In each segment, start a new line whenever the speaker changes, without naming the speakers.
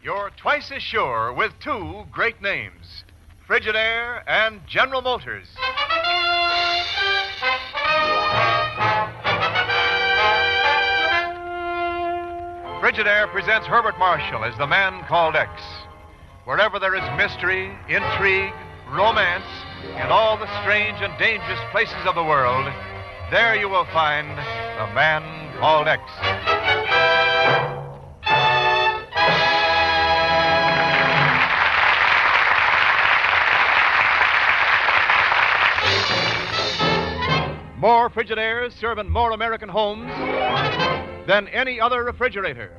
You're twice as sure with two great names, Frigidaire and General Motors. Frigidaire presents Herbert Marshall as the man called X. Wherever there is mystery, intrigue, romance, in all the strange and dangerous places of the world, there you will find the man called X. More Frigidaires serve in more American homes than any other refrigerator.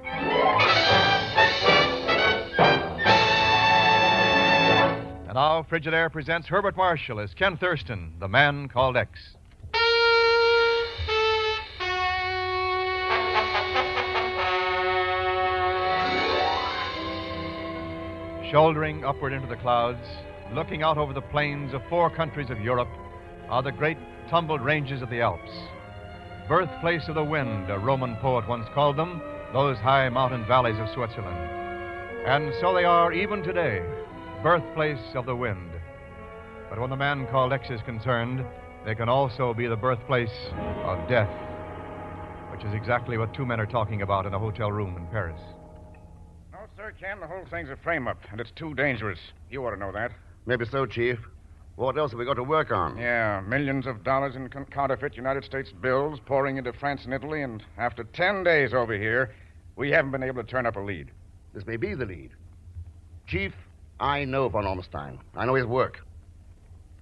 And now Frigidaire presents Herbert Marshall as Ken Thurston, the man called X. Shouldering upward into the clouds, looking out over the plains of 4 countries of Europe, are the great tumbled ranges of the Alps. Birthplace of the wind, a Roman poet once called them, those high mountain valleys of Switzerland. And so they are even today, birthplace of the wind. But when the man called X is concerned, they can also be the birthplace of death, which is exactly what 2 men are talking about in a hotel room in Paris.
No, sir, Ken, the whole thing's a frame-up, and it's too dangerous. You ought to know that.
Maybe so, Chief. What else have we got to work on?
Yeah, millions of dollars in counterfeit United States bills pouring into France and Italy, and after 10 days over here, we haven't been able to turn up a lead.
This may be the lead. Chief, I know von Ormstein. I know his work.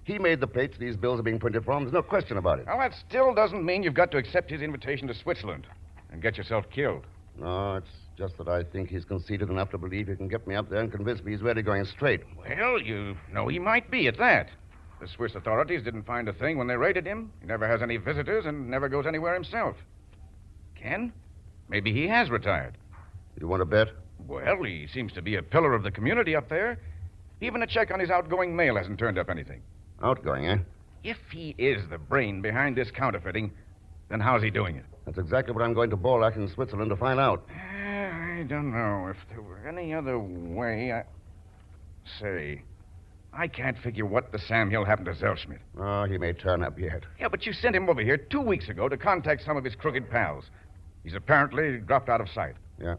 He made the plates these bills are being printed from. There's no question about it.
Well, that still doesn't mean you've got to accept his invitation to Switzerland and get yourself killed.
No, it's just that I think he's conceited enough to believe he can get me up there and convince me he's really going straight.
Well, you know he might be at that. The Swiss authorities didn't find a thing when they raided him. He never has any visitors and never goes anywhere himself. Ken, maybe he has retired.
You want to bet?
Well, he seems to be a pillar of the community up there. Even a check on his outgoing mail hasn't turned up anything.
Outgoing, eh?
If he is the brain behind this counterfeiting, then how's he doing it?
That's exactly what I'm going to Borlak in Switzerland to find out.
I don't know. If there were any other way, Say, I can't figure what the Sam Hill happened to Zellschmidt.
Oh, he may turn up yet.
Yeah, but you sent him over here 2 weeks ago to contact some of his crooked pals. He's apparently dropped out of sight.
Yeah.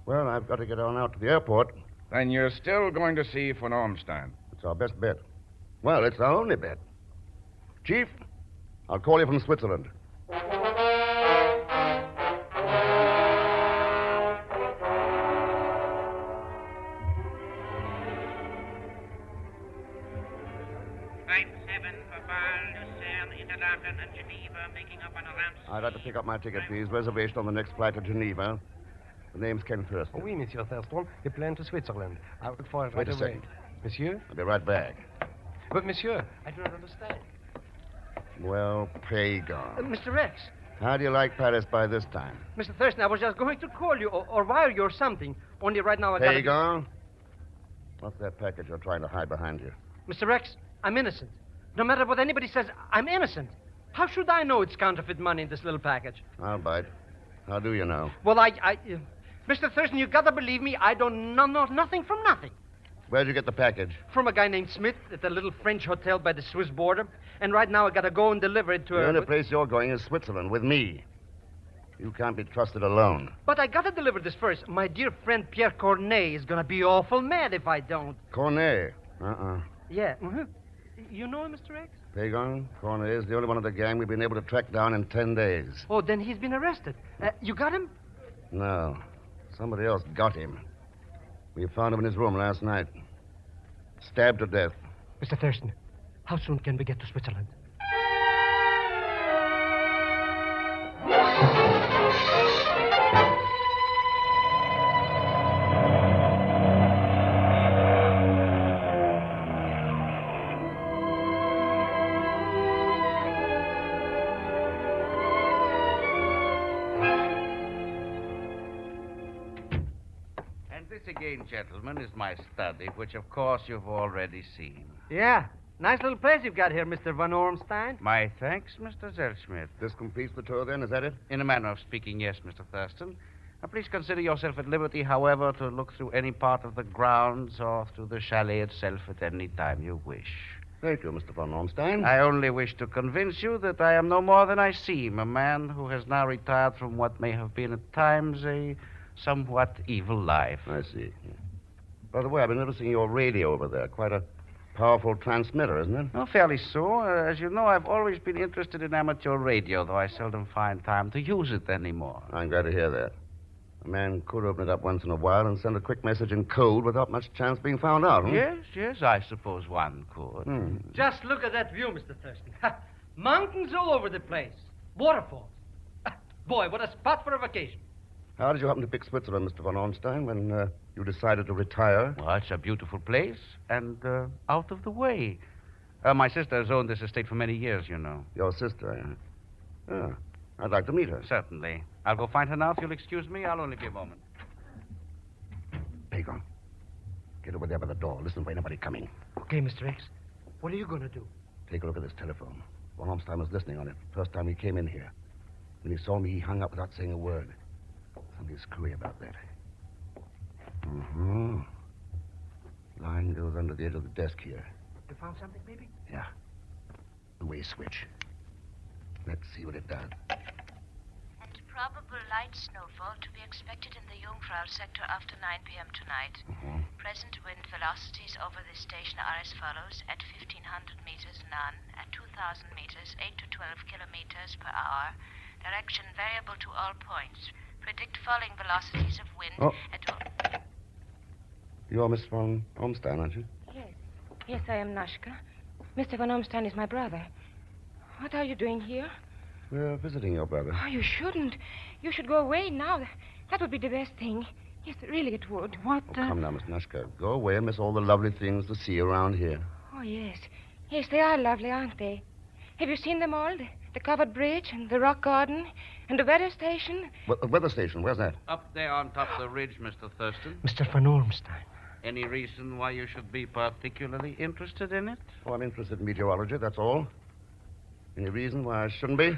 Well, I've got to get on out to the airport.
Then you're still going to see von Ormstein.
It's our best bet. Well, it's our only bet. Chief, I'll call you from Switzerland. I'd like to pick up my ticket, please. Reservation on the next flight to Geneva. The name's Ken Thurston.
Oui, Monsieur Thurston. We plan to Switzerland. I will for it
Wait
right
a
away.
second.
Monsieur?
I'll be right back.
But, Monsieur, I do not understand.
Well, pray God.
Mr. Rex.
How do you like Paris by this time?
Mr. Thurston, I was just going to call you or wire you or something. Only right now I got
Pagan? What's that package you're trying to hide behind you?
Mr. Rex, I'm innocent. No matter what anybody says, I'm innocent. How should I know it's counterfeit money in this little package?
I'll bite. How do you know?
Well, Mr. Thurston, you've got to believe me. I don't know nothing from nothing.
Where'd you get the package?
From a guy named Smith at the little French hotel by the Swiss border. And right now I got to go and deliver it to
The
her.
only place you're going is Switzerland with me. You can't be trusted alone.
But I got to deliver this first. My dear friend Pierre Cornet is going to be awful mad if I don't.
Cornet?
Yeah. Mm-hmm. You know him, Mr. X?
Pagan, Cornet is the only one of the gang we've been able to track down in 10 days.
Oh, then he's been arrested. You got him?
No. Somebody else got him. We found him in his room last night. Stabbed to death.
Mr. Thurston, how soon can we get to Switzerland?
Again, gentlemen, is my study, which, of course, you've already seen.
Yeah. Nice little place you've got here, Mr. von Ormstein.
My thanks, Mr. Zellschmidt.
This completes the tour, then? Is that it?
In a manner of speaking, yes, Mr. Thurston. Please consider yourself at liberty, however, to look through any part of the grounds or through the chalet itself at any time you wish.
Thank you, Mr. von Ormstein.
I only wish to convince you that I am no more than I seem, a man who has now retired from what may have been at times a somewhat evil life.
I see. By the way, I've been noticing your radio over there. Quite a powerful transmitter, isn't it?
Oh, fairly so. As you know, I've always been interested in amateur radio, though I seldom find time to use it anymore.
I'm glad to hear that. A man could open it up once in a while and send a quick message in code without much chance being found out, huh?
Yes, I suppose one could.
Just look at that view, Mr. Thurston. Mountains all over the place. Waterfalls. Boy, what a spot for a vacation.
How did you happen to pick Switzerland, Mr. von Ormstein, when you decided to retire?
Well, it's a beautiful place and out of the way. My sister has owned this estate for many years, you know.
Your sister, eh? Ah, I'd like to meet her.
Certainly. I'll go find her now, if you'll excuse me. I'll only be a moment.
Pagon, get over there by the door. Listen for anybody coming.
Okay, Mr. X. What are you going to do?
Take a look at this telephone. Von Ormstein was listening on it first time he came in here. When he saw me, he hung up without saying a word. Something screwy about that. Mm-hmm. Line goes under the edge of the desk here.
You found something, maybe?
Yeah. The way switch. Let's see what it does.
And probable light snowfall to be expected in the Jungfrau sector after 9 p.m. tonight.
Mm-hmm.
Present wind velocities over this station are as follows. At 1,500 meters, none. At 2,000 meters, 8 to 12 kilometers per hour. Direction variable to all points. Predict falling velocities of wind at all...
You're Miss von Ormstein, aren't you?
Yes, I am Nashka. Mr. von Ormstein is my brother. What are you doing here?
We're visiting your brother.
Oh, you shouldn't. You should go away now. That would be the best thing. Yes, really it would.
Oh, come now, Miss Nashka. Go away and miss all the lovely things to see around here.
Oh, yes. Yes, they are lovely, aren't they? Have you seen them all? The covered bridge and the rock garden and the weather station?
Weather station, where's that?
Up there on top of the ridge, Mr. Thurston.
Mr. von Ormstein.
Any reason why you should be particularly interested in it?
Oh, I'm interested in meteorology, that's all. Any reason why I shouldn't be?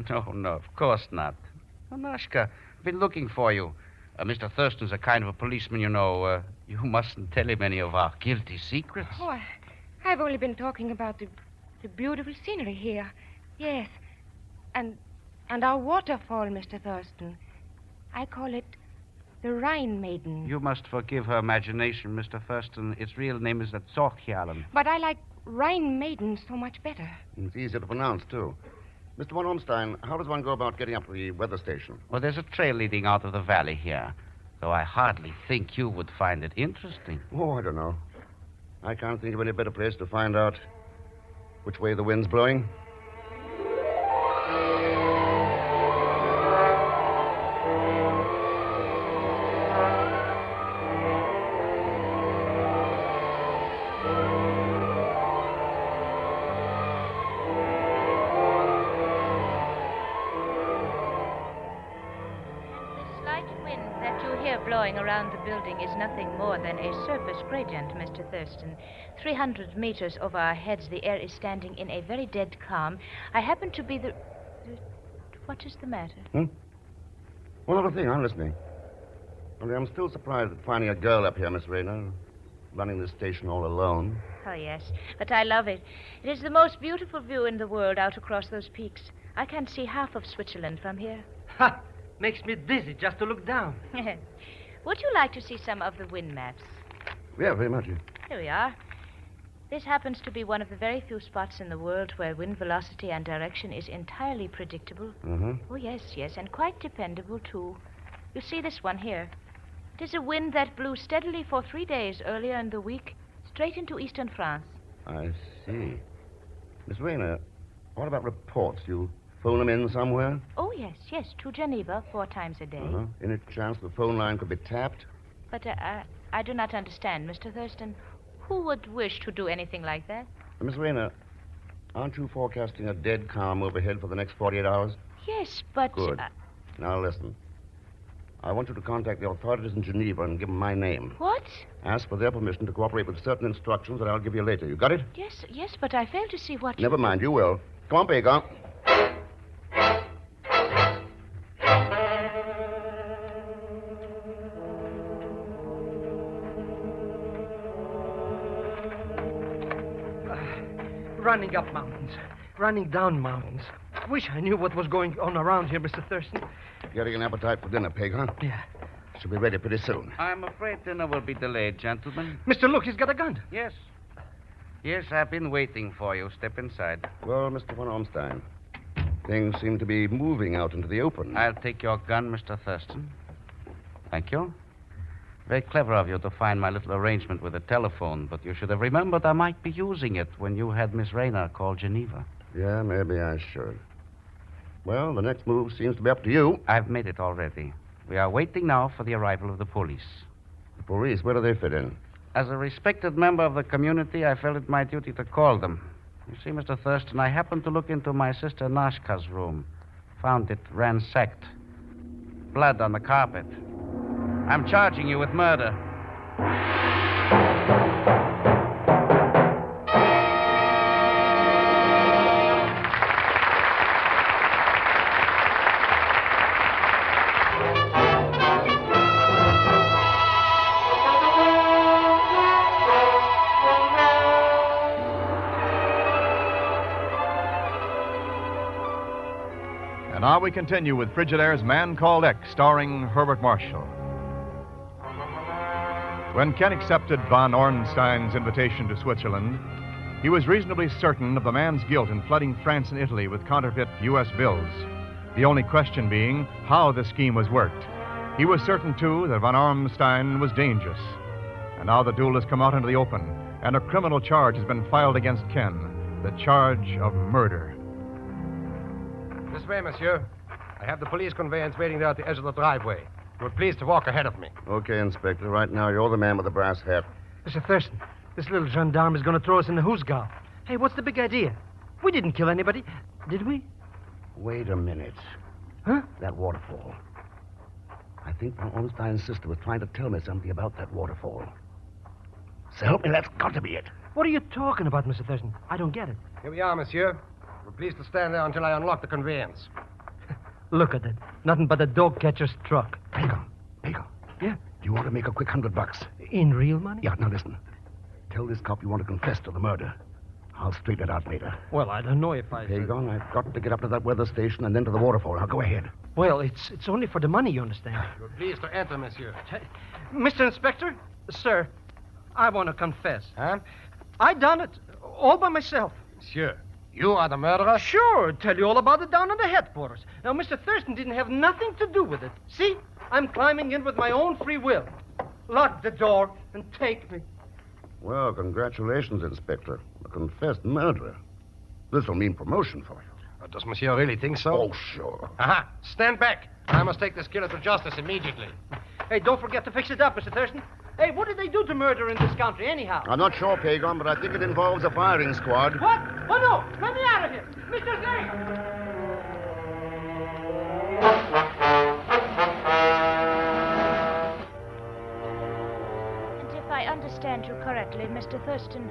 No, of course not. Nashka, I've been looking for you. Mr. Thurston's a kind of a policeman, you know. You mustn't tell him any of our guilty secrets.
Oh, I've only been talking about the beautiful scenery here. Yes. And our waterfall, Mr. Thurston. I call it the Rhine Maiden.
You must forgive her imagination, Mr. Thurston. Its real name is the Zorkjalen.
But I like Rhine Maiden so much better.
It's easier to pronounce, too. Mr. von Ormstein, how does one go about getting up to the weather station?
Well, there's a trail leading out of the valley here, though I hardly think you would find it interesting.
Oh, I don't know. I can't think of any better place to find out which way the wind's blowing.
Blowing around the building is nothing more than a surface gradient, Mr. Thurston. 300 meters over our heads, the air is standing in a very dead calm. I happen to be the... What is the matter?
One other thing, I'm listening. Only I'm still surprised at finding a girl up here, Miss Rayner, running this station all alone.
Oh, yes, but I love it. It is the most beautiful view in the world out across those peaks. I can see half of Switzerland from here.
Ha! Makes me dizzy just to look down.
Would you like to see some of the wind maps?
Yeah, very much.
Here we are. This happens to be one of the very few spots in the world where wind velocity and direction is entirely predictable.
Mm-hmm.
Oh, yes, and quite dependable, too. You see this one here. It is a wind that blew steadily for 3 days earlier in the week, straight into eastern France.
I see. Miss Rayner, what about reports? You phone them in somewhere?
Oh, yes, to Geneva 4 times a day.
Uh-huh. Any chance the phone line could be tapped?
But I do not understand, Mr. Thurston. Who would wish to do anything like that?
Miss Rayner, aren't you forecasting a dead calm overhead for the next 48 hours?
Yes, but...
Good. Now listen. I want you to contact the authorities in Geneva and give them my name.
What?
Ask for their permission to cooperate with certain instructions that I'll give you later. You got it?
Yes, but I fail to see what...
Never mind, you will. Come on, Pagon.
running up mountains, running down mountains. Wish I knew what was going on around here, Mr. Thurston.
Getting an appetite for dinner, Pig, huh?
Yeah.
Should be ready pretty soon.
I'm afraid dinner will be delayed, gentlemen.
Mr. Look, he's got a gun.
Yes. Yes, I've been waiting for you. Step inside.
Well, Mr. von Ormstein, things seem to be moving out into the open.
I'll take your gun, Mr. Thurston. Thank you. Very clever of you to find my little arrangement with the telephone, but you should have remembered I might be using it when you had Miss Rayner call Geneva.
Yeah, maybe I should. Well, the next move seems to be up to you.
I've made it already. We are waiting now for the arrival of the police.
The police, where do they fit in?
As a respected member of the community, I felt it my duty to call them. You see, Mr. Thurston, I happened to look into my sister Nashka's room. Found it ransacked. Blood on the carpet. I'm charging you with murder.
And now we continue with Frigidaire's Man Called X, starring Herbert Marshall. When Ken accepted von Ornstein's invitation to Switzerland, he was reasonably certain of the man's guilt in flooding France and Italy with counterfeit U.S. bills. The only question being how the scheme was worked. He was certain, too, that von Ornstein was dangerous. And now the duel has come out into the open, and a criminal charge has been filed against Ken, the charge of murder.
This way, monsieur. I have the police conveyance waiting there at the edge of the driveway. You will please to walk ahead of me.
Okay, Inspector. Right now, you're the man with the brass hat.
Mr. Thurston, this little gendarme is going to throw us in the hoosgow. Hey, what's the big idea? We didn't kill anybody, did we?
Wait a minute.
Huh?
That waterfall. I think von Ornstein's sister was trying to tell me something about that waterfall. So help me, that's got to be it.
What are you talking about, Mr. Thurston? I don't get it.
Here we are, monsieur. We're pleased to stand there until I unlock the conveyance.
Look at it. Nothing but a dog catcher's truck.
Pago.
Yeah?
Do you want to make a quick $100?
In real money?
Yeah, now listen. Tell this cop you want to confess to the murder. I'll straighten it out later.
Well, I don't know if I...
Pagon, I've got to get up to that weather station and then to the waterfall. Now, go ahead.
Well, it's only for the money, you understand.
You're pleased to enter, monsieur.
Mr. Inspector, sir, I want to confess.
Huh?
I done it, all by myself.
Monsieur, you are the murderer?
Sure, tell you all about it down in the headquarters. Now, Mr. Thurston didn't have nothing to do with it. See, I'm climbing in with my own free will. Lock the door and take me.
Well, congratulations, Inspector. A confessed murderer. This will mean promotion for you.
Does monsieur really think so?
Oh, sure.
Aha! Stand back. I must take this killer to justice immediately.
Hey, don't forget to fix it up, Mr. Thurston. Hey, what did they do to murder in this country, anyhow?
I'm not sure, Pagon, but I think it involves a firing squad.
What? Oh, no! Let me out of here! Mr. Zane!
And if I understand you correctly, Mr. Thurston,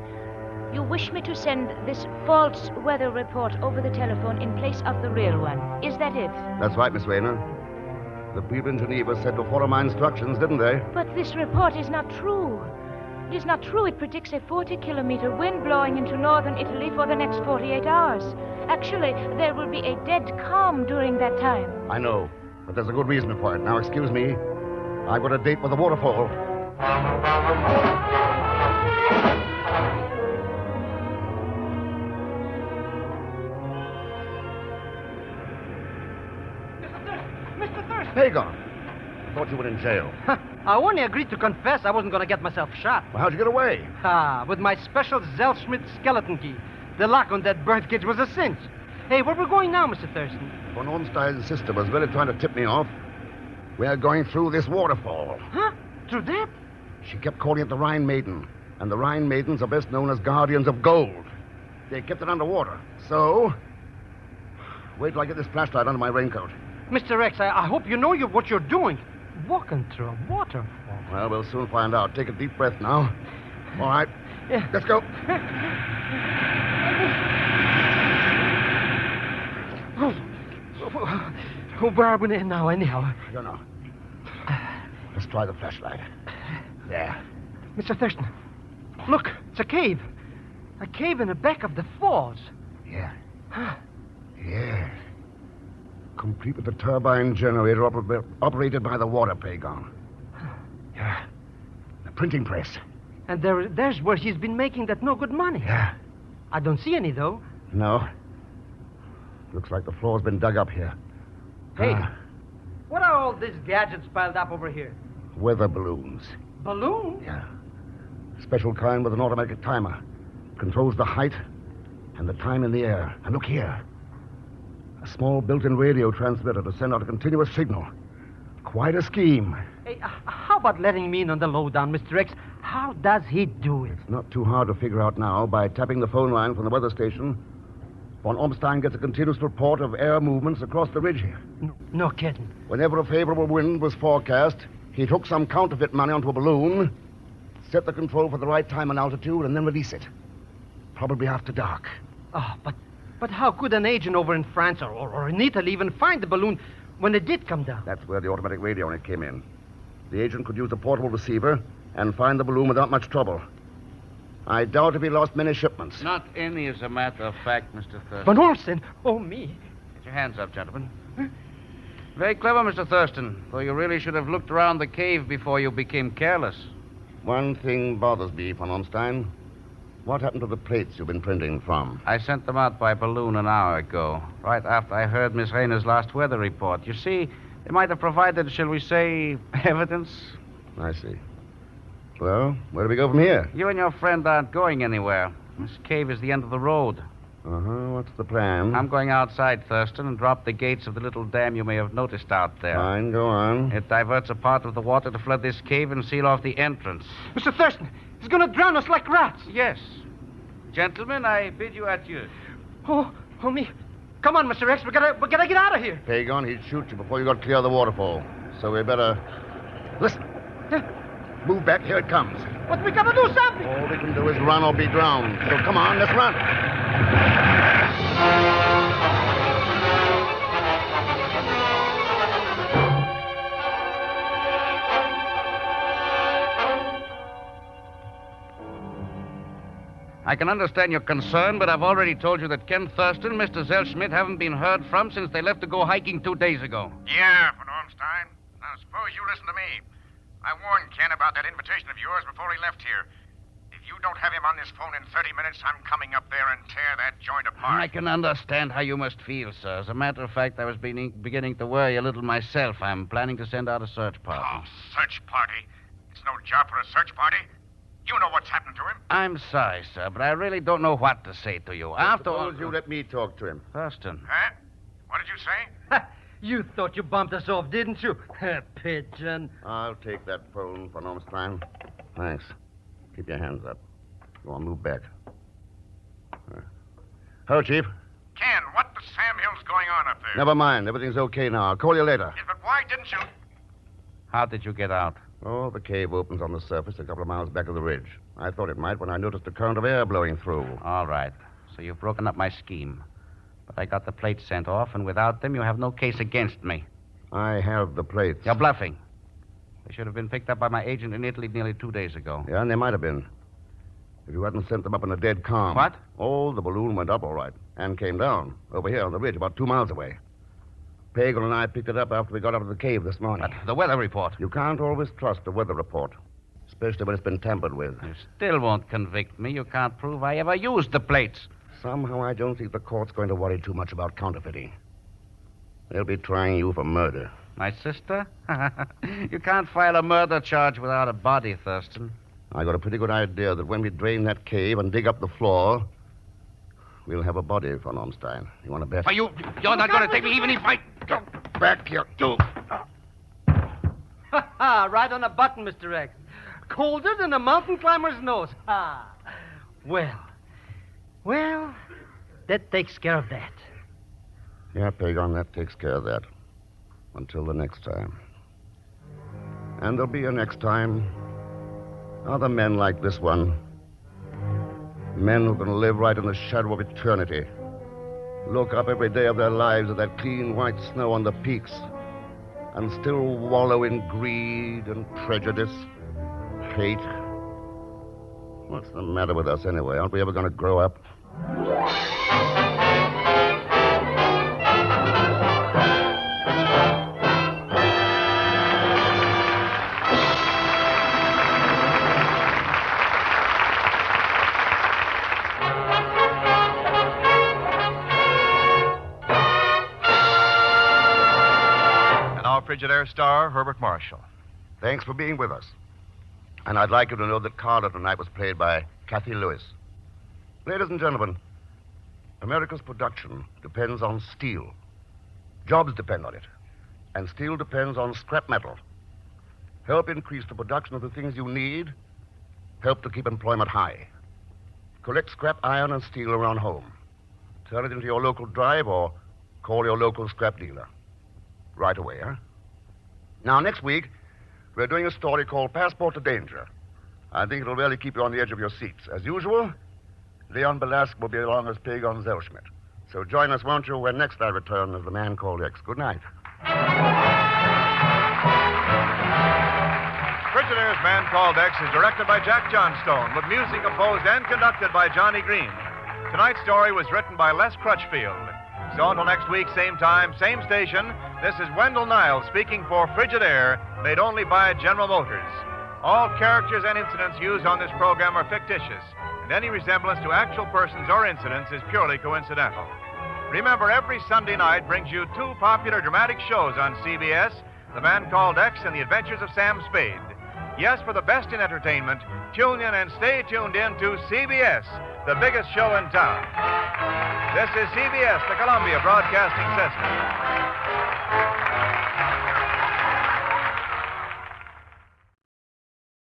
you wish me to send this false weather report over the telephone in place of the real one. Is that it?
That's right, Miss Rayner. The people in Geneva said to follow my instructions, didn't they?
But this report is not true. It is not true. It predicts a 40-kilometer wind blowing into northern Italy for the next 48 hours. Actually, there will be a dead calm during that time.
I know, but there's a good reason for it. Now, excuse me. I've got a date with the waterfall. Pagon, I thought you were in jail.
I only agreed to confess I wasn't going to get myself shot.
Well, how'd you get away?
With my special Zellschmidt skeleton key. The lock on that birth cage was a cinch. Hey, where we going now, Mr. Thurston?
Von Ornstein's sister was really trying to tip me off. We're going through this waterfall.
Huh? Through that?
She kept calling it the Rhine Maiden. And the Rhine Maidens are best known as guardians of gold. They kept it underwater. So, wait till I get this flashlight under my raincoat.
Mr. X, I hope you know what you're doing. Walking through a waterfall.
Well, we'll soon find out. Take a deep breath now. All right.
Yeah.
Let's go.
Where are we now, anyhow?
I don't know. Let's try the flashlight. There.
Mr. Thurston, look, it's a cave. A cave in the back of the falls.
Yeah. Yeah. Complete with the turbine generator operated by the water Pagon. Yeah. The printing press.
And there's where he's been making that no-good money.
Yeah.
I don't see any, though.
No. Looks like the floor's been dug up here.
Hey, what are all these gadgets piled up over here?
Weather balloons.
Balloons?
Yeah. Special kind with an automatic timer. Controls the height and the time in the air. And look here. A small built-in radio transmitter to send out a continuous signal. Quite a scheme.
Hey, how about letting me in on the lowdown, Mr. X? How does he do it?
It's not too hard to figure out now. By tapping the phone line from the weather station, von Ormstein gets a continuous report of air movements across the ridge here.
No kidding.
Whenever a favorable wind was forecast, he'd hook some counterfeit money onto a balloon, set the control for the right time and altitude, and then release it. Probably after dark.
Oh, but how could an agent over in France or in Italy even find the balloon when it did come down?
That's where the automatic radio unit came in. The agent could use a portable receiver and find the balloon without much trouble. I doubt if he lost many shipments.
Not any, as a matter of fact, Mr. Thurston.
Van Ormstein? Oh, me.
Get your hands up, gentlemen. Very clever, Mr. Thurston, though you really should have looked around the cave before you became careless.
One thing bothers me, von Ormstein. What happened to the plates you've been printing from?
I sent them out by balloon an hour ago, right after I heard Miss Rayner's last weather report. You see, they might have provided, shall we say, evidence.
I see. Well, where do we go from here?
You and your friend aren't going anywhere. This cave is the end of the road.
Uh-huh. What's the plan?
I'm going outside, Thurston, and drop the gates of the little dam you may have noticed out there.
Fine, go on.
It diverts a part of the water to flood this cave and seal off the entrance.
Mr. Thurston, he's going to drown us like rats.
Yes. Gentlemen, I bid you adieu.
Oh, me. Come on, Mr. X. We gotta get out of here.
Pagon, he'd shoot you before you got clear of the waterfall. So we better... Listen. Move back. Here it comes.
But we gotta do something.
All we can do is run or be drowned. So come on, let's run.
I can understand your concern, but I've already told you that Ken Thurston and Mr. Zellschmidt haven't been heard from since they left to go hiking 2 days ago.
Yeah, von Ormstein. Now, suppose you listen to me. I warned Ken about that invitation of yours before he left here. If you don't have him on this phone in 30 minutes, I'm coming up there and tear that joint apart.
I can understand how you must feel, sir. As a matter of fact, I was beginning to worry a little myself. I'm planning to send out a search party.
Oh, search party? It's no job for a search party. You know what's happened to him.
I'm sorry, sir, but I really don't know what to say to you. After all...
Suppose you let me talk to him.
Thurston.
Huh? What did you say?
You thought you bumped us off, didn't you? Pigeon.
I'll take that phone, von Ormstein. Thanks. Keep your hands up. Go on, move back. Hello, Chief.
Ken, what the Sam Hill's going on up there?
Never mind. Everything's okay now. I'll call you later.
Yes, but why didn't you...
How did you get out?
Oh, the cave opens on the surface a couple of miles back of the ridge. I thought it might when I noticed a current of air blowing through.
All right. So you've broken up my scheme. But I got the plates sent off, and without them, you have no case against me.
I have the plates.
You're bluffing. They should have been picked up by my agent in Italy nearly 2 days ago.
Yeah, and they might have been. If you hadn't sent them up in a dead calm.
What?
Oh, the balloon went up all right. And came down. Over here on the ridge, about 2 miles away. Pagan and I picked it up after we got out of the cave this morning.
But the weather report.
You can't always trust a weather report. Especially when it's been tampered with.
You still won't convict me. You can't prove I ever used the plates.
Somehow I don't think the court's going to worry too much about counterfeiting. They'll be trying you for murder.
My sister? You can't file a murder charge without a body, Thurston.
I got a pretty good idea that when we drain that cave and dig up the floor, we'll have a body, von Ormstein. You want to bet?
Are you're not going to take me even if I...
Go back here. Do.
Ha! Right on a button, Mr. X. Colder than a mountain climber's nose. Ha! Well, that takes care of that.
Yeah, Pagon, that takes care of that. Until the next time. And there'll be a next time. Other men like this one. Men who can live right in the shadow of eternity. Look up every day of their lives at that clean white snow on the peaks. And still wallow in greed and prejudice, hate. What's the matter with us anyway? Aren't we ever going to grow up?
Frigidaire star Herbert Marshall.
Thanks for being with us. And I'd like you to know that Carter tonight was played by Kathy Lewis. Ladies and gentlemen, America's production depends on steel. Jobs depend on it. And steel depends on scrap metal. Help increase the production of the things you need. Help to keep employment high. Collect scrap iron and steel around home. Turn it into your local drive or call your local scrap dealer. Right away, huh? Now, next week, we're doing a story called Passport to Danger. I think it'll really keep you on the edge of your seats. As usual, Leon Belasque will be along as Pagon Zellschmidt. So join us, won't you, when next I return as the Man Called X. Good night.
Frigidaire's Man Called X is directed by Jack Johnstone, with music composed and conducted by Johnny Green. Tonight's story was written by Les Crutchfield. So until next week, same time, same station, this is Wendell Niles speaking for Frigidaire, made only by General Motors. All characters and incidents used on this program are fictitious, and any resemblance to actual persons or incidents is purely coincidental. Remember, every Sunday night brings you two popular dramatic shows on CBS, The Man Called X and The Adventures of Sam Spade. Yes, for the best in entertainment, tune in and stay tuned in to CBS, the biggest show in town. This is CBS, the Columbia Broadcasting System.